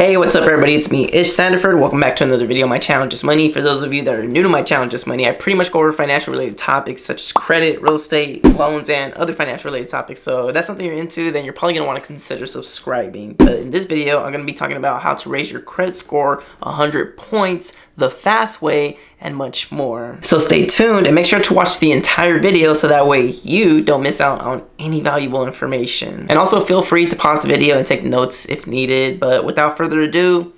Hey, what's up everybody? It's me, Ismael Sandiford. Welcome back to another video on my channel, Just Money. For those of you that are new to my channel, Just Money, I pretty much go over financial related topics such as credit, real estate, loans, and other financial related topics. So if that's something you're into, then you're probably going to want to consider subscribing. But in this video, I'm going to be talking about how to raise your credit score 100 points the fast way and much more. So stay tuned and make sure to watch the entire video so that way you don't miss out on any valuable information. And also feel free to pause the video and take notes if needed. But without further ado,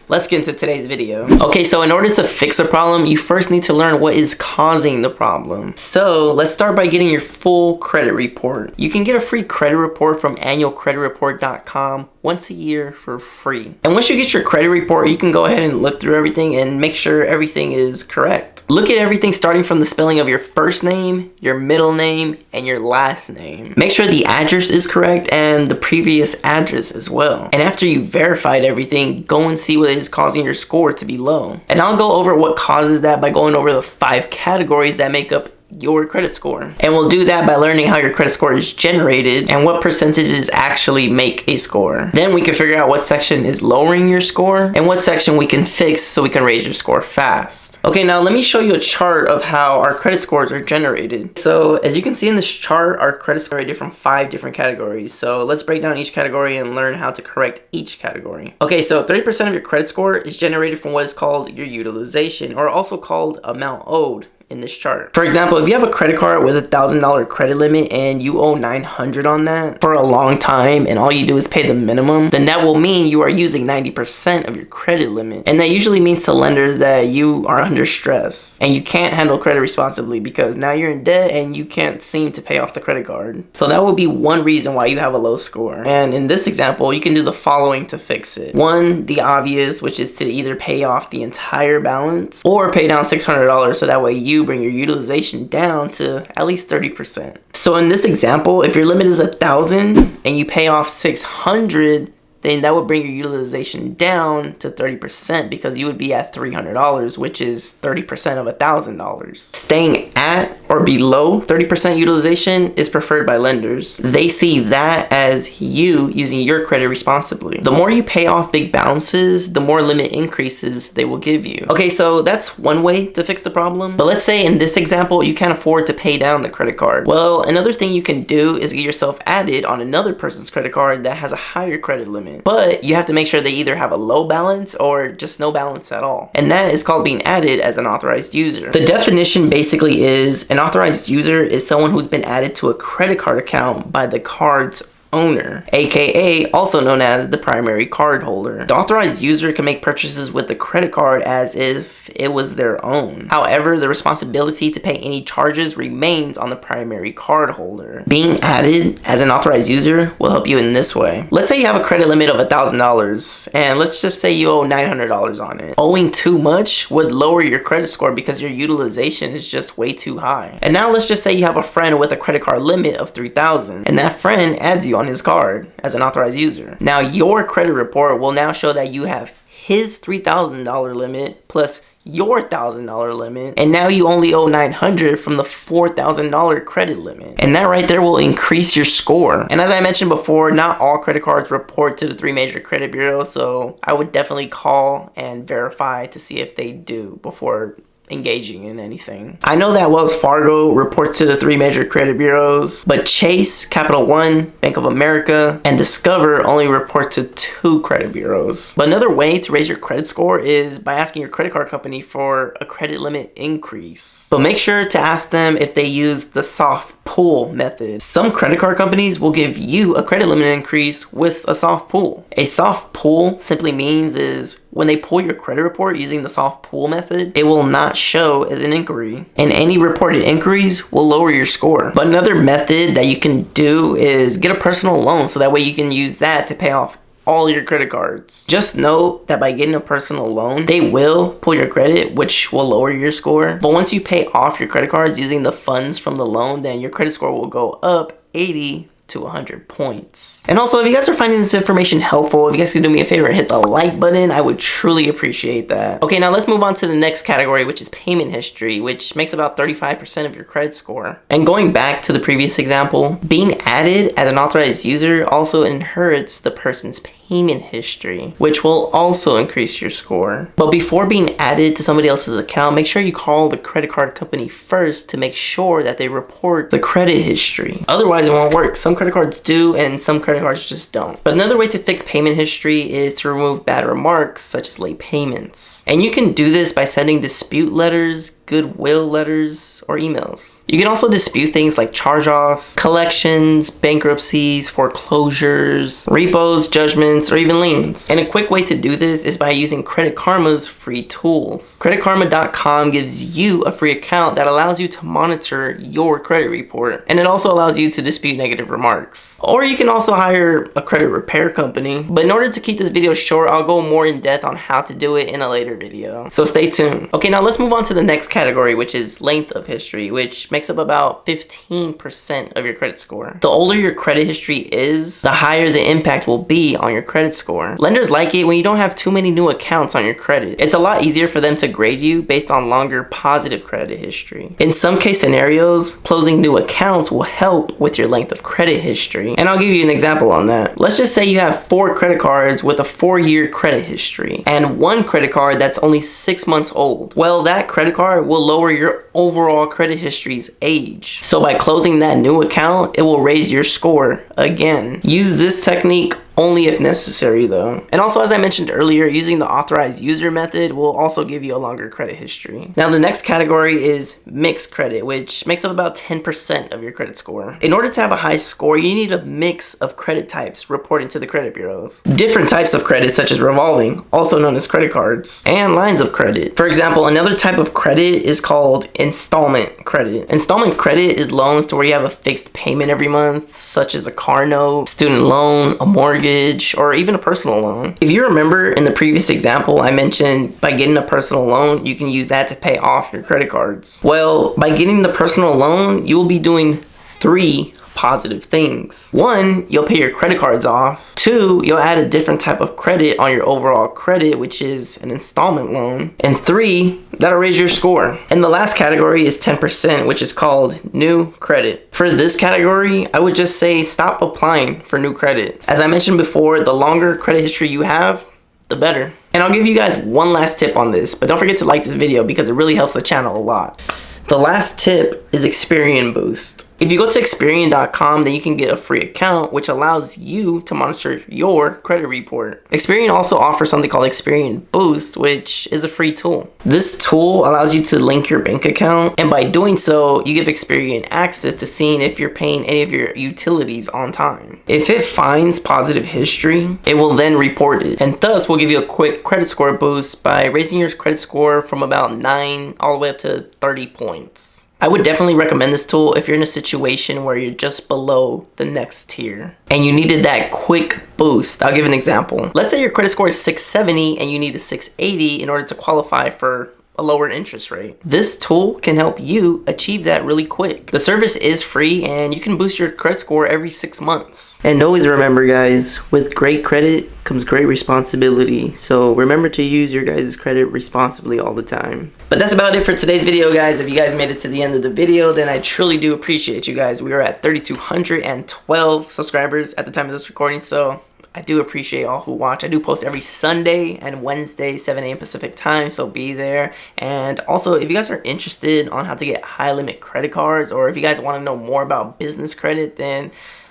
let's get into today's video. Okay, so in order to fix a problem, you first need to learn what is causing the problem. So let's start by getting your full credit report. You can get a free credit report from annualcreditreport.com once a year for free. And once you get your credit report, you can go ahead and look through everything and make sure everything is correct. Look at everything starting from the spelling of your first name, your middle name, and your last name. Make sure the address is correct and the previous address as well. And after you verified everything, go and see what is causing your score to be low. And I'll go over what causes that by going over the 5 categories that make up your credit score. And we'll do that by learning how your credit score is generated and what percentages actually make a score. Then we can figure out what section is lowering your score and what section we can fix so we can raise your score fast. Okay, now let me show you a chart of how our credit scores are generated. So as you can see in this chart, our credit score is generated from 5 different categories. So let's break down each category and learn how to correct each category. Okay, so 30% of your credit score is generated from what is called your utilization, or also called amount owed in this chart. For example, if you have a credit card with $1,000 credit limit and you owe $900 on that for a long time and all you do is pay the minimum, then that will mean you are using 90% of your credit limit. And that usually means to lenders that you are under stress and you can't handle credit responsibly because now you're in debt and you can't seem to pay off the credit card. So that will be one reason why you have a low score. And in this example, you can do the following to fix it. One, the obvious, which is to either pay off the entire balance or pay down $600 so that way you bring your utilization down to at least 30%. So in this example, if your limit is 1,000 and you pay off 600, then that would bring your utilization down to 30% because you would be at $300, which is 30% of $1,000. Staying at or below 30% utilization is preferred by lenders. They see that as you using your credit responsibly. The more you pay off big balances, the more limit increases they will give you. Okay, so that's one way to fix the problem. But let's say in this example, you can't afford to pay down the credit card. Well, another thing you can do is get yourself added on another person's credit card that has a higher credit limit. But you have to make sure they either have a low balance or just no balance at all. And that is called being added as an authorized user. The definition basically is an authorized user is someone who's been added to a credit card account by the card's owner, aka also known as the primary card holder. The authorized user can make purchases with the credit card as if it was their own. However, the responsibility to pay any charges remains on the primary card holder. Being added as an authorized user will help you in this way. Let's say you have a credit limit of $1,000 and let's just say you owe $900 on it. Owing too much would lower your credit score because your utilization is just way too high. And now let's just say you have a friend with a credit card limit of $3,000 and that friend adds you on his card as an authorized user. Now your credit report will now show that you have his $3,000 limit plus your $1,000 limit, and now you only owe $900 from the $4,000 credit limit. And that right there will increase your score. And as I mentioned before, not all credit cards report to the 3 major credit bureaus, so I would definitely call and verify to see if they do before engaging in anything. I know that Wells Fargo reports to the 3 major credit bureaus, but Chase, Capital One, Bank of America, and Discover only report to 2 credit bureaus. But another way to raise your credit score is by asking your credit card company for a credit limit increase. But make sure to ask them if they use the soft pull method. Some credit card companies will give you a credit limit increase with a soft pull. A soft pull simply means is when they pull your credit report using the soft pull method, it will not show as an inquiry, and any reported inquiries will lower your score. But another method that you can do is get a personal loan so that way you can use that to pay off all your credit cards. Just note that by getting a personal loan, they will pull your credit, which will lower your score. But once you pay off your credit cards using the funds from the loan, then your credit score will go up 80 to 100 points. And also, if you guys are finding this information helpful, if you guys can do me a favor and hit the like button, I would truly appreciate that. Okay, now let's move on to the next category, which is payment history, which makes about 35% of your credit score. And going back to the previous example, being added as an authorized user also inherits the person's payment payment history, which will also increase your score. But before being added to somebody else's account, make sure you call the credit card company first to make sure that they report the credit history. Otherwise, it won't work. Some credit cards do and some credit cards just don't. But another way to fix payment history is to remove bad remarks such as late payments. And you can do this by sending dispute letters, goodwill letters, or emails. You can also dispute things like charge-offs, collections, bankruptcies, foreclosures, repos, judgments, or even liens. And a quick way to do this is by using Credit Karma's free tools. CreditKarma.com gives you a free account that allows you to monitor your credit report. And it also allows you to dispute negative remarks. Or you can also hire a credit repair company. But in order to keep this video short, I'll go more in depth on how to do it in a later video. So stay tuned. Okay, now let's move on to the next category, which is length of history, which makes up about 15% of your credit score. The older your credit history is, the higher the impact will be on your credit score. Lenders like it when you don't have too many new accounts on your credit. It's a lot easier for them to grade you based on longer positive credit history. In some case scenarios, closing new accounts will help with your length of credit history. And I'll give you an example on that. Let's just say you have 4 credit cards with a 4-year credit history and 1 credit card that's only 6 months old. Well, that credit card will lower your overall credit history's age. So by closing that new account, it will raise your score again. Use this technique only if necessary though. And also, as I mentioned earlier, using the authorized user method will also give you a longer credit history. Now the next category is mixed credit, which makes up about 10% of your credit score. In order to have a high score, you need a mix of credit types reporting to the credit bureaus. Different types of credit such as revolving, also known as credit cards, and lines of credit. For example, another type of credit is called installment credit. Installment credit is loans to where you have a fixed payment every month, such as a car note, student loan, a mortgage, or even a personal loan. If you remember in the previous example, I mentioned by getting a personal loan, you can use that to pay off your credit cards. Well, by getting the personal loan, you will be doing 3 positive things. 1, you'll pay your credit cards off. 2, you'll add a different type of credit on your overall credit, which is an installment loan. And 3, that'll raise your score. And the last category is 10%, which is called new credit. For this category, I would just say stop applying for new credit. As I mentioned before, the longer credit history you have, the better. And I'll give you guys one last tip on this, but don't forget to like this video because it really helps the channel a lot. The last tip is Experian Boost. If you go to Experian.com, then you can get a free account, which allows you to monitor your credit report. Experian also offers something called Experian Boost, which is a free tool. This tool allows you to link your bank account, and by doing so, you give Experian access to seeing if you're paying any of your utilities on time. If it finds positive history, it will then report it, and thus will give you a quick credit score boost by raising your credit score from about 9 all the way up to 30 points. I would definitely recommend this tool if you're in a situation where you're just below the next tier and you needed that quick boost. I'll give an example. Let's say your credit score is 670 and you need a 680 in order to qualify for a lower interest rate. This tool can help you achieve that really quick. The service is free and you can boost your credit score every 6 months. And always remember, guys, with great credit comes great responsibility. So remember to use your guys' credit responsibly all the time. But that's about it for today's video, guys. If you guys made it to the end of the video, then I truly do appreciate you guys. We are at 3,212 subscribers at the time of this recording, so I do appreciate all who watch. I do post every Sunday and Wednesday, 7 a.m. Pacific time, so be there. And also, if you guys are interested on how to get high limit credit cards, or if you guys want to know more about business credit, then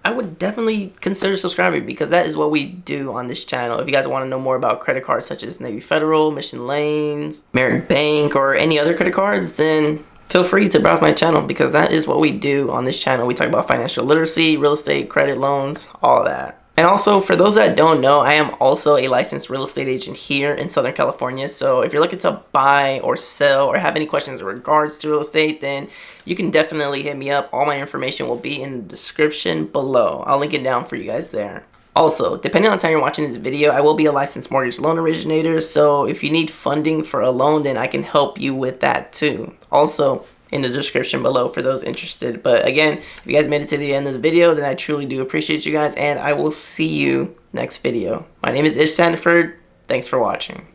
I would definitely consider subscribing because that is what we do on this channel. If you guys want to know more about credit cards such as Navy Federal, Mission Lanes, Merrick Bank, or any other credit cards, then feel free to browse my channel because that is what we do on this channel. We talk about financial literacy, real estate, credit, loans, all that. And also, for those that don't know, I am also a licensed real estate agent here in Southern California. So if you're looking to buy or sell or have any questions in regards to real estate, then you can definitely hit me up. All my information will be in the description below. I'll link it down for you guys there. Also, depending on the time you're watching this video, I will be a licensed mortgage loan originator. So if you need funding for a loan, then I can help you with that too. Also, in the description below for those interested. But again, if you guys made it to the end of the video, then I truly do appreciate you guys, and I will see you next video. My name is Ismael Sandiford. Thanks for watching.